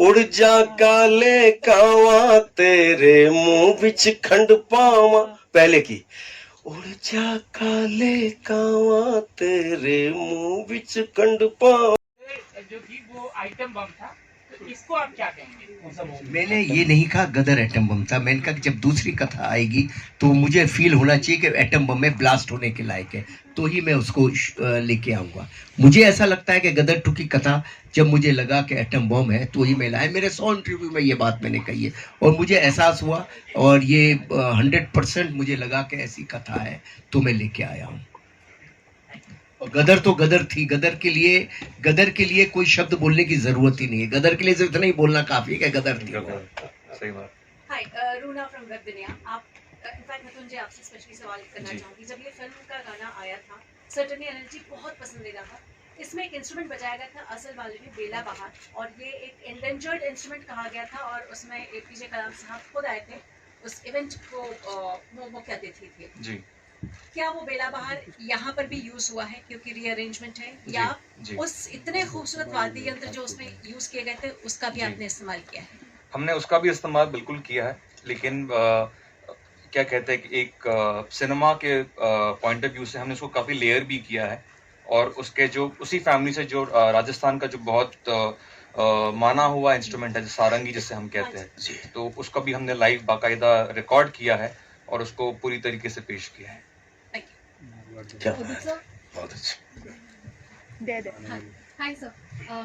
उड़ जा काले कावा तेरे मुंह बिच खंड पावा, पहले की उड़ जा काले कावा तेरे मुंह बिच खंड पावा। जो गीत वो आइटम बम था, तो इसको आप क्या कहेंगे? मैंने ये नहीं कहा गदर एटम बम था, मैंने कहा कि जब दूसरी कथा आएगी तो मुझे फील होना चाहिए कि एटम बम में ब्लास्ट होने के लायक है, तो ही मैं उसको लेके आऊँगा। मुझे ऐसा लगता है कि गदर 2 की कथा जब मुझे लगा कि एटम बम है तो ही मैं लाया। मेरे 100 इंटरव्यू में ये बात मैंने कही है और मुझे एहसास हुआ और ये 100% मुझे लगा कि ऐसी कथा है तो मैं लेके आया हूँ। गदर तो गदर थी, गदर के लिए कोई शब्द बोलने की जरूरत ही नहीं है। गदर के लिए सिर्फ इतना ही बोलना काफी है कि गदर थी। सही बात। हाय, रूना फ्रॉम वेब दुनिया। आप इनफैक्ट मैं तुझे आपसे स्पेशली सवाल करना चाहूंगी, जब ये फिल्म का गाना आया था सर्टेनली एनर्जी बहुत पसंदीदा था। इसमें एक इंस्ट्रूमेंट बजाया गया था असल वाले में बेला बहार, और ये एक एंडेंजर्ड इंस्ट्रूमेंट कहा गया था, और उसमें एपीजे कलाम साहब खुद आए थे उस इवेंट को वो क्या देती थी जी। क्या वो बेला बहार यहाँ पर भी यूज हुआ है क्योंकि रीअरेंजमेंट है, या जी। उस इतने खूबसूरत वाद्य यंत्र जो उसमें यूज किए गए थे उसका भी आपने इस्तेमाल किया है? हमने उसका भी इस्तेमाल बिल्कुल किया है, लेकिन क्या कहते हैं कि एक सिनेमा के पॉइंट ऑफ व्यू से हमने उसको काफ़ी लेयर भी किया है, और उसके जो उसी फैमिली से जो राजस्थान का जो बहुत माना हुआ इंस्ट्रूमेंट है, सारंगी जिसे हम कहते हैं, तो उसका भी हमने लाइव बाकायदा रिकॉर्ड किया है और उसको पूरी तरीके से पेश किया है। बहुत अच्छा। हाय सर,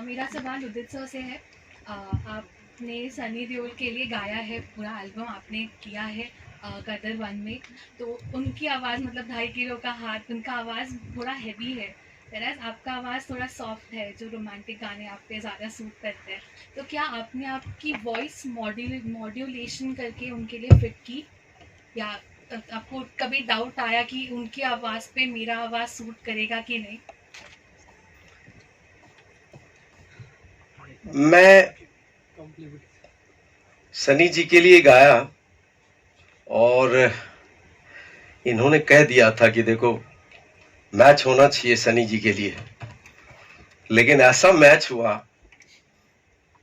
मेरा सवाल उदित सर से है। आपने सनी देओल के लिए गाया है, पूरा एल्बम आपने किया है गदर 1 में, तो उनकी आवाज़ मतलब 2.5 किलो का हाथ, उनका आवाज़ थोड़ा हैवी है, वैराज आपका आवाज़ थोड़ा सॉफ्ट है, जो रोमांटिक गाने आप पे ज़्यादा सूट करते हैं। तो क्या आपने आपकी वॉइस मॉड्यूलेशन करके उनके लिए फिट की, या आपको कभी डाउट आया कि उनकी आवाज़ पे मेरा आवाज़ सूट करेगा कि नहीं? मैं सनी जी के लिए गाया और इन्होंने कह दिया था कि देखो मैच होना चाहिए सनी जी के लिए, लेकिन ऐसा मैच हुआ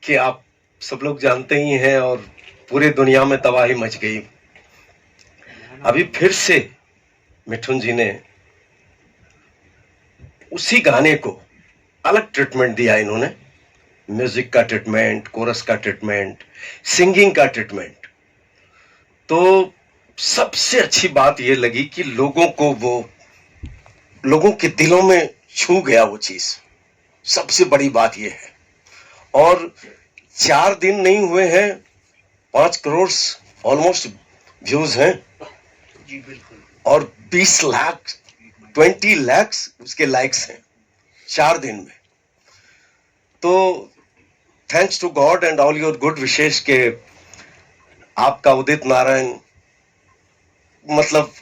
कि आप सब लोग जानते ही हैं और पूरे दुनिया में तबाही मच गई। अभी फिर से मिठुन जी ने उसी गाने को अलग ट्रीटमेंट दिया। इन्होंने म्यूजिक का ट्रीटमेंट, कोरस का ट्रीटमेंट, सिंगिंग का ट्रीटमेंट। तो सबसे अच्छी बात यह लगी कि लोगों के दिलों में छू गया वो चीज। सबसे बड़ी बात यह है। और 4 दिन नहीं हुए हैं, 5 करोड़ ऑलमोस्ट व्यूज हैं जी बिल्कुल, और 20 लाख 20 लाख उसके लाइक्स हैं 4 दिन में। तो thanks to God and all your good wishes के आपका उदित नारायण मतलब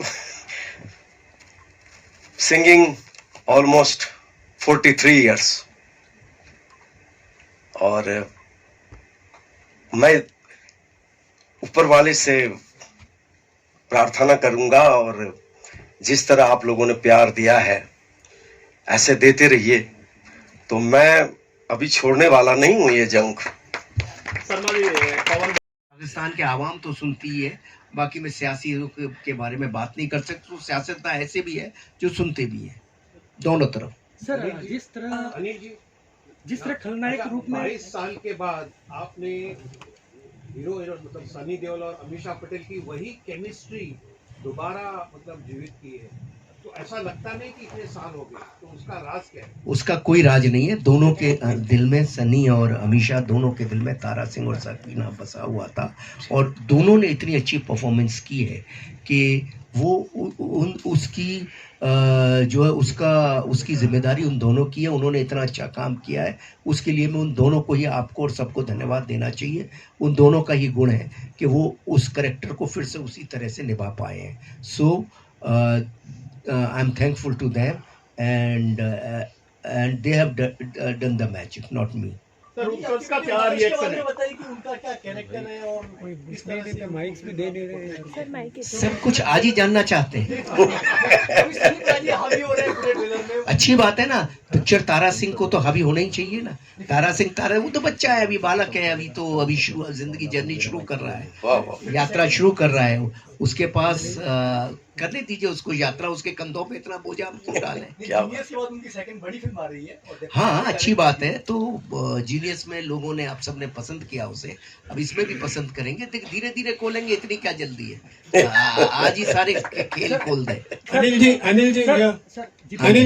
सिंगिंग ऑलमोस्ट 43 इयर्स, और मैं ऊपर वाले से प्रार्थना करूंगा, और जिस तरह आप लोगों ने प्यार दिया है ऐसे देते रहिए। तो मैं अभी छोड़ने वाला नहीं हूं ये जंग। पाकिस्तान के आवाम तो सुनती ही है, बाकी मैं सियासी के बारे में बात नहीं कर सकता। तो सियासतदान ऐसे भी है जो सुनते भी हैं, दोनों तरफ। सर जिस तरह खलनायक रूप में 22 साल के बाद आपने हीरो मतलब सनी देओल और अमीषा पटेल की वही केमिस्ट्री दोबारा मतलब जीवित की है, तो ऐसा लगता नहीं कि इतने साल हो गए, तो उसका राज क्या है? उसका कोई राज नहीं है। दोनों के दिल में, सनी और अमीषा दोनों के दिल में तारा सिंह और सकीना बसा हुआ था, और दोनों ने इतनी अच्छी परफॉर्मेंस की है कि वो उसकी जो है उसकी जिम्मेदारी उन दोनों की है। उन्होंने इतना अच्छा काम किया है, उसके लिए मैं उन दोनों को ही, आपको और सबको धन्यवाद देना चाहिए। उन दोनों का ही गुण है कि वो उस करेक्टर को फिर से उसी तरह से निभा पाए हैं। So I am thankful to them, and they have done the magic, not me. Sir उसका क्या रिएक्शन है? बताइए कि उनका क्या कैरेक्टर है और किस तरह से माइक्स भी दे रहे हैं। सब कुछ आज ही जानना चाहते हैं। हावी हो रहे हैं पूरे ट्रेलर में। अच्छी बात है ना, पिक्चर तारा सिंह को तो हावी होना ही चाहिए ना। तारा सिंह वो तो बच्चा है, अभी बालक है, अभी शुरू जिंदगी जर्नी शुरू कर रहा है, वाह वाह। यात्रा शुरू कर रहा है। उसके पास करने दीजिए उसको यात्रा, उसके कंधों पे इतना बोझा हम क्यों डालें। क्या जीनियस के बाद उनकी सेकंड बड़ी फिल्म आ रही है और हाँ अच्छी बात है। तो जीनियस में लोगों ने, आप सबने पसंद किया उसे, अब इसमें भी पसंद करेंगे। धीरे धीरे खोलेंगे, इतनी क्या जल्दी है। आज ही सारे खेल खोल दे। अनिल जी अनिल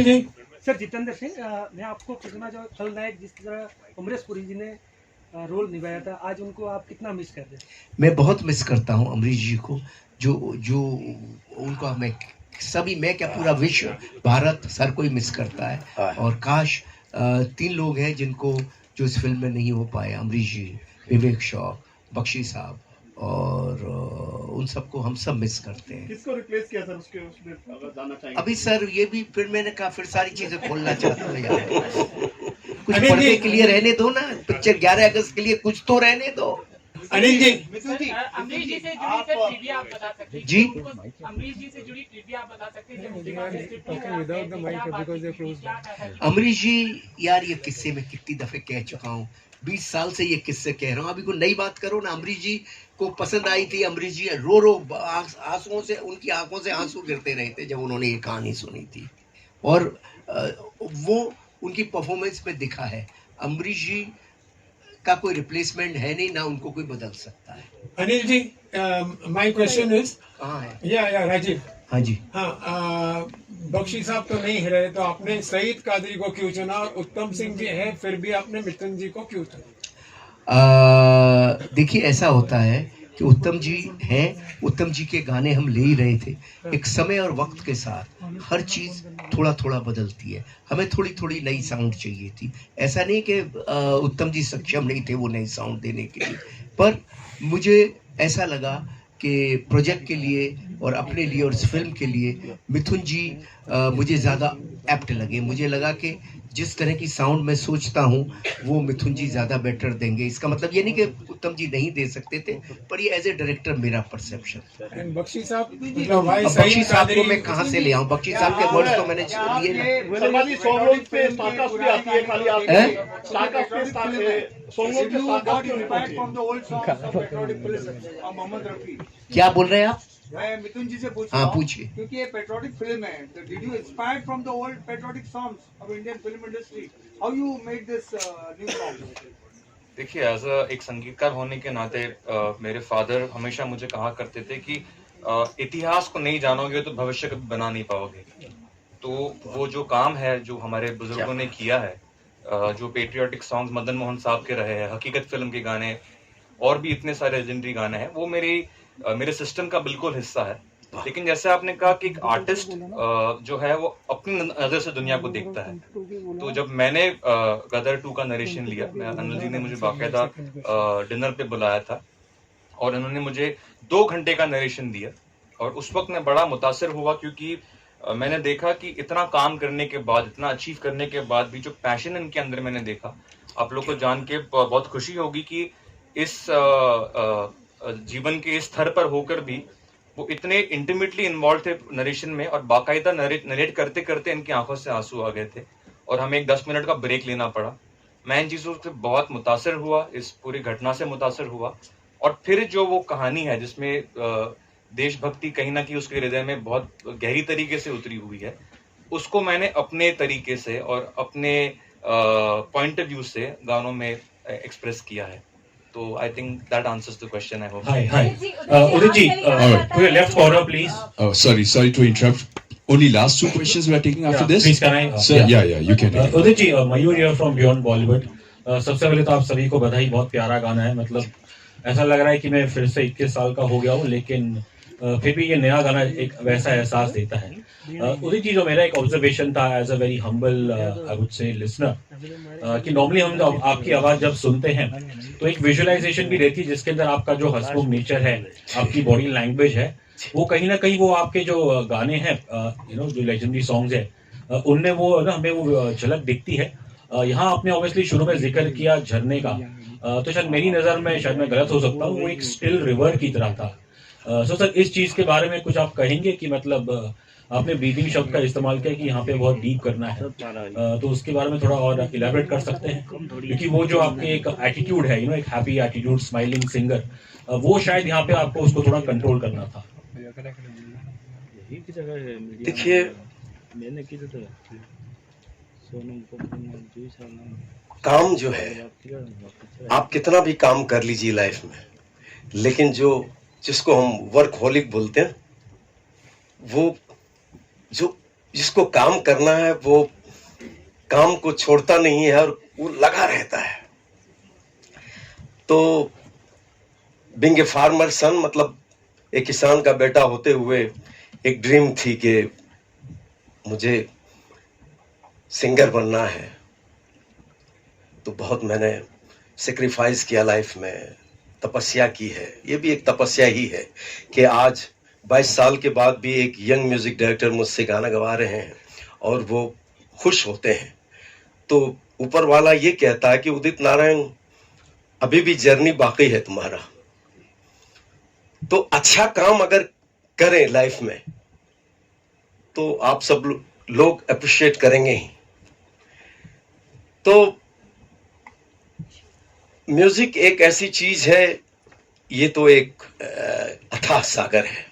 जी सर जितेंद्र सिंह, मैं आपको पूछना जो खलनायक जिस तरह अमरीश पुरी जी ने रोल निभाया था, आज उनको आप कितना मिस करते हैं? मैं बहुत मिस करता हूँ अमरीश जी को, जो उनको मैं क्या पूरा विश्व, भारत हर कोई मिस करता है। और काश 3 लोग हैं जो इस फिल्म में नहीं हो पाए, अमरीश जी, विवेक शॉ, बख्शी साहब, और उन सबको हम सब मिस करते हैं। किसको रिप्लेस किया सर उसमें अगर जानना चाहेंगे? अभी सर ये भी फिर मैंने कहा फिर सारी चीजें खोलना चाहता हूँ यार। कुछ पढ़ने के लिए रहने दो ना, पिक्चर 11 अगस्त के लिए कुछ तो रहने दो। अनिल जी अमरीश जी से जुड़ी सर ट्रिविया आप बता सकते हैं? जी? अमरीश जी से जुड़ी ट्रिविया आप बता सकते हैं? जब उसके बाद स्क्रिप्ट में क्या था? अमरीश जी यार, ये किस्से में कितनी दफे कह चुका हूँ, 20 साल से ये किस्से कह रहा हूँ। अभी कोई नई बात करो ना। अमरीश जी को पसंद आई थी, अमरीश जी रो आंसुओं से, उनकी आंखों से आंसू गिरते रहे थे जब उन्होंने ये कहानी सुनी थी, और वो उनकी परफॉर्मेंस में दिखा है। अमरीश जी का कोई रिप्लेसमेंट है नहीं, ना उनको कोई बदल सकता है। Anil ji my question is, कहाँ है? या राजीव, हाँ जी। हाँ बख्शी साहब तो नहीं है रहे, तो आपने सईद कादरी को क्यों चुना, और उत्तम सिंह जी है फिर भी आपने मिथुन जी को क्यों चुना? देखिए ऐसा होता है कि उत्तम जी हैं, उत्तम जी के गाने हम ले ही रहे थे। एक समय और वक्त के साथ हर चीज़ थोड़ा थोड़ा बदलती है, हमें थोड़ी थोड़ी नई साउंड चाहिए थी। ऐसा नहीं कि उत्तम जी सक्षम नहीं थे वो नई साउंड देने के लिए, पर मुझे ऐसा लगा कि प्रोजेक्ट के लिए और अपने लिए और इस फिल्म के लिए मिथुन जी मुझे ज़्यादा एप्ट लगे। मुझे लगा कि जिस तरह की साउंड मैं सोचता हूँ वो मिथुन जी ज़्यादा बेटर देंगे। इसका मतलब ये नहीं कि उत्तम जी नहीं दे सकते थे, पर ये एज ए डायरेक्टर मेरा परसेप्शन। बख्शी साहब, बख्शी साहब को मैं कहाँ से ले आऊँ? बख्शी साहब के वर्ड्स तो मैंने लिए ना। समाधि सॉन्ग पे स्टारकास्ट भी आती है, खाली आप स्टारकास्ट पे सॉन्ग पे स्टारकास्ट क्यों नहीं पहुंची? क्या बोल रहे हैं आप? मैं मिथुन जी से पूछ हाँ रहा हूँ, पूछिए। क्योंकि ये पेट्रोटिक फिल्म है, did you inspired from the old patriotic songs of Indian film industry? How you made this new song? देखिए, एज एक संगीतकार होने के नाते मेरे फादर हमेशा मुझे कहा करते थे कि इतिहास को नहीं जानोगे तो भविष्य कभी बना नहीं पाओगे। तो वो जो काम है जो हमारे बुजुर्गों ने किया है, जो पेट्रियाटिक सॉन्ग्स मदन मोहन साहब के रहे हैं, हकीकत फिल्म के गाने और भी इतने सारे लेजेंडरी गाने हैं, वो मेरे सिस्टम का बिल्कुल हिस्सा है। लेकिन जैसे आपने कहा कि एक आर्टिस्ट जो है वो अपनी नजर से दुनिया को देखता है, तो जब मैंने गदर 2 का नरेशन लिया, अनिल जी ने मुझे बाकायदा डिनर पे बुलाया था और उन्होंने मुझे 2 घंटे का नरेशन दिया, और उस वक्त मैं बड़ा मुतासिर हुआ, क्योंकि मैंने देखा कि इतना काम करने के बाद, इतना अचीव करने के बाद भी जो पैशन इनके अंदर मैंने देखा, आप लोग को जान के बहुत खुशी होगी कि इस जीवन के इस स्तर पर होकर भी वो इतने इंटीमेटली इन्वॉल्व थे नरेशन में, और बाकायदा नरेट करते करते इनकी आंखों से आंसू आ गए थे और हमें एक 10 मिनट का ब्रेक लेना पड़ा। मैं इन चीज़ों से बहुत मुतासर हुआ, इस पूरी घटना से मुतासर हुआ, और फिर जो वो कहानी है जिसमें देशभक्ति कहीं ना कहीं उसके हृदय में बहुत गहरी तरीके से उतरी हुई है, उसको मैंने अपने तरीके से और अपने पॉइंट ऑफ व्यू से गानों में एक्सप्रेस किया है। So I think that answers the question. I hope. Hi. Udit ji, to your left corner, please. Oh, sorry to interrupt. Only last 2 questions we are taking after this. Please, can I? Sir, yeah, you can. Udit ji, Mayur here from Beyond Bollywood. सबसे पहले तो आप सभी को बधाई, बहुत प्यारा गाना है। मतलब ऐसा लग रहा है कि मैं फिर से 21 साल का हो गया हूँ, लेकिन फिर भी ये नया गाना एक वैसा एहसास देता है। उदित जी, जो मेरा एक ऑब्जर्वेशन था as a very humble I would say listener, कि नॉर्मली हम आपकी आवाज़ जब सुनते हैं तो एक विजुअलाइजेशन भी रहती है जिसके अंदर आपका जो हंसमुख नेचर है, आपकी बॉडी लैंग्वेज है, वो कहीं ना कहीं वो आपके जो गाने हैं जो लेजेंडरी सॉन्ग्स है उनमें वो ना हमें वो झलक दिखती है। यहाँ आपने ऑब्वियसली शुरू में जिक्र किया झरने का, तो शायद मेरी नज़र में, शायद मैं गलत हो सकता हूँ, वो एक स्टिल रिवर की तरह था। सो सर, इस चीज़ के बारे में कुछ आप कहेंगे कि मतलब आपने ब्रीदिंग शब्द का इस्तेमाल किया कि यहाँ पे बहुत डीप करना है, तो उसके बारे में थोड़ा और इलेबोरेट कर सकते हैं? क्योंकि वो जो आपके एक एटीट्यूड है, एक हैप्पी एटीट्यूड, स्माइलिंग सिंगर, वो शायद यहाँ पे आपको उसको थोड़ा कंट्रोल करना था। देखिए, काम जो है, आप कितना भी काम कर लीजिए लाइफ में, लेकिन जिसको हम वर्कहोलिक बोलते हैं, वो जिसको काम करना है वो काम को छोड़ता नहीं है और वो लगा रहता है। तो बीइंग ए फार्मर सन, मतलब एक किसान का बेटा होते हुए एक ड्रीम थी कि मुझे सिंगर बनना है। तो बहुत मैंने सेक्रीफाइस किया लाइफ में, तपस्या की है। ये भी एक तपस्या ही है कि आज 22 साल के बाद भी एक यंग म्यूजिक डायरेक्टर मुझसे गाना गवा रहे हैं और वो खुश होते हैं। तो ऊपर वाला ये कहता है कि उदित नारायण, अभी भी जर्नी बाकी है तुम्हारा। तो अच्छा काम अगर करें लाइफ में तो आप सब लोग अप्रिशिएट करेंगे ही। तो म्यूजिक एक ऐसी चीज है, ये तो एक अथाह सागर है।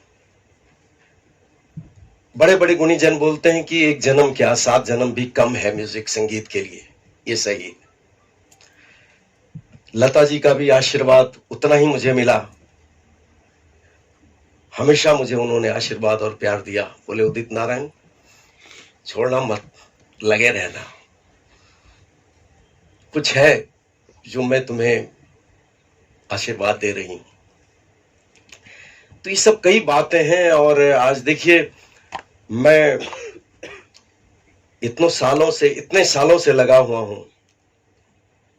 बड़े बड़े गुणी जन बोलते हैं कि एक जन्म क्या 7 जन्म भी कम है म्यूजिक संगीत के लिए। ये सही है। लता जी का भी आशीर्वाद उतना ही मुझे मिला। हमेशा मुझे उन्होंने आशीर्वाद और प्यार दिया। बोले उदित नारायण, छोड़ना मत, लगे रहना। कुछ है जो मैं तुम्हें आशीर्वाद दे रही हूं। तो ये सब कई बातें हैं। और आज देखिए, मैं इतने सालों से लगा हुआ हूं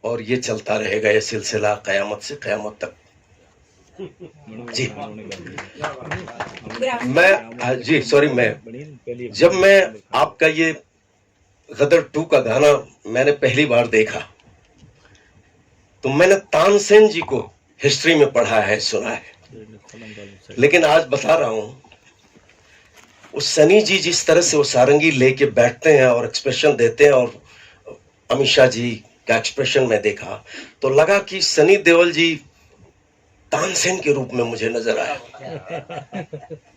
और ये चलता रहेगा, ये सिलसिला कयामत से कयामत तक। जी जब मैं आपका ये गदर 2 का गाना मैंने पहली बार देखा तो मैंने तानसेन जी को हिस्ट्री में पढ़ा है, सुना है, लेकिन आज बता रहा हूं, उस सनी जी जिस तरह से वो सारंगी लेके बैठते हैं और एक्सप्रेशन देते हैं, और अमीषा जी का एक्सप्रेशन में देखा तो लगा कि सनी देओल जी तानसेन के रूप में मुझे नजर आया।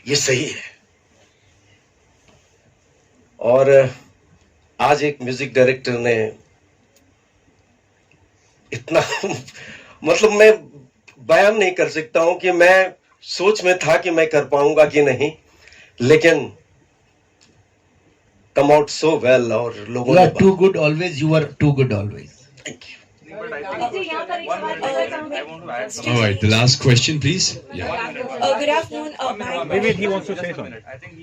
ये सही है। और आज एक म्यूजिक डायरेक्टर ने इतना मतलब मैं बयान नहीं कर सकता हूं कि मैं सोच में था कि मैं कर पाऊंगा कि नहीं, लेकिन कम आउट सो वेल। और लोगों ने too good always, you are too good always. Thank you. All right, the last question, please. Yeah. Good afternoon. Maybe he wants to say something. I think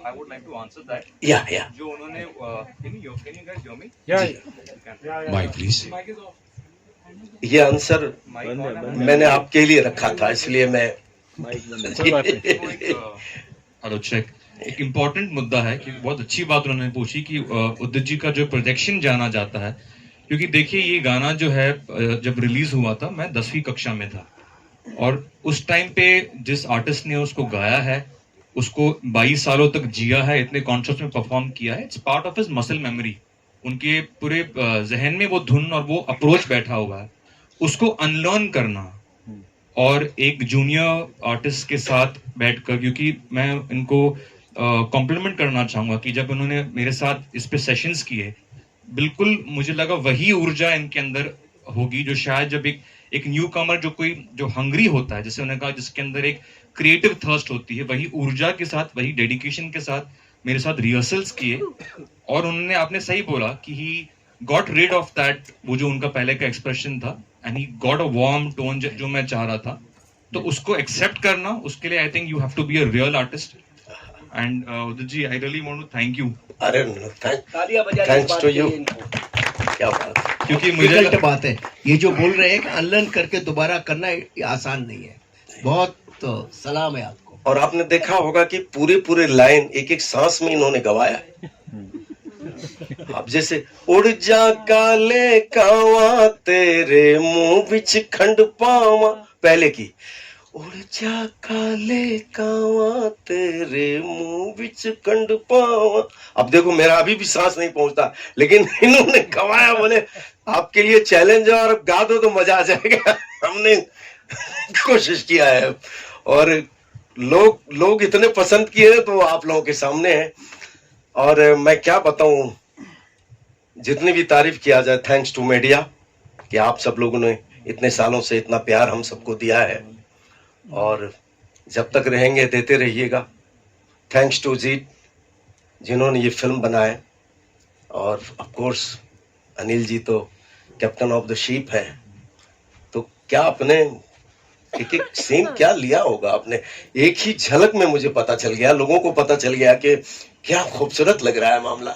I would like to answer that. Yeah. जो उन्होंने can you guys hear me? Yeah. Mic, please. ये answer मैंने आपके लिए रखा था, इसलिए मैं हेलो चेक। एक इम्पोर्टेंट मुद्दा है कि बहुत अच्छी बात उन्होंने पूछी कि उदित जी का जो प्रोजेक्शन जाना जाता है, क्योंकि देखिए ये गाना जो है जब रिलीज हुआ था मैं 10वीं कक्षा में था, और उस टाइम पे जिस आर्टिस्ट ने उसको गाया है, उसको 22 सालों तक जिया है, इतने कॉन्सर्ट्स में परफॉर्म किया है, it's part of his muscle memory. उनके पूरे जहन में वो धुन और वो अप्रोच बैठा हुआ है। उसको अनलर्न करना और एक जूनियर आर्टिस्ट के साथ बैठकर, क्योंकि मैं इनको कॉम्प्लीमेंट करना चाहूंगा कि जब उन्होंने मेरे साथ इस पे सेशंस किए, बिल्कुल मुझे लगा वही ऊर्जा इनके अंदर होगी जो शायद जब एक न्यू कमर जो हंग्री होता है, जैसे उन्होंने कहा, जिसके अंदर एक क्रिएटिव थर्स्ट होती है, वही ऊर्जा के साथ, वही डेडिकेशन के साथ मेरे साथ रिहर्सल्स किए। और उन्होंने, आपने सही बोला कि he got rid of that, वो जो उनका पहले का एक्सप्रेशन था, and he got a warm tone जो मैं चाह रहा था। तो उसको एक्सेप्ट करना, उसके लिए I think you have to be a real artist. And Udit ji, I really want to thank you. अरे थैंक्स टू यू। क्या बात है, क्योंकि मुझे बात है ये जो बोल रहे हैं कि अनलर्न करके दोबारा करना आसान नहीं है। बहुत तो सलाम है आपको। और आपने देखा होगा कि पूरे लाइन एक एक सांस में इन्होंने गवाया। अब जैसे उड़ जा काले कावा तेरे मुंह बिच खंड पावा, पहले की उड़ जा काले कावा तेरे मुंह बिच खंड पावा। अब देखो मेरा अभी भी सांस नहीं पहुंचता, लेकिन इन्होंने गवाया, बोले आपके लिए चैलेंज है और गा दो तो मजा आ जाएगा। हमने कोशिश किया है और लोग इतने पसंद किए तो आप लोगों के सामने है। और मैं क्या बताऊं, जितनी भी तारीफ किया जाए, थैंक्स टू मीडिया कि आप सब लोगों ने इतने सालों से इतना प्यार हम सबको दिया है और जब तक रहेंगे देते रहिएगा। थैंक्स टू जीत जिन्होंने ये फिल्म बनाए, और ऑफ कोर्स अनिल जी तो कैप्टन ऑफ द शिप है, तो क्या अपने एक एक सीन क्या लिया होगा आपने, एक ही झलक में मुझे पता चल गया, लोगों को पता चल गया कि क्या खूबसूरत लग रहा है मामला।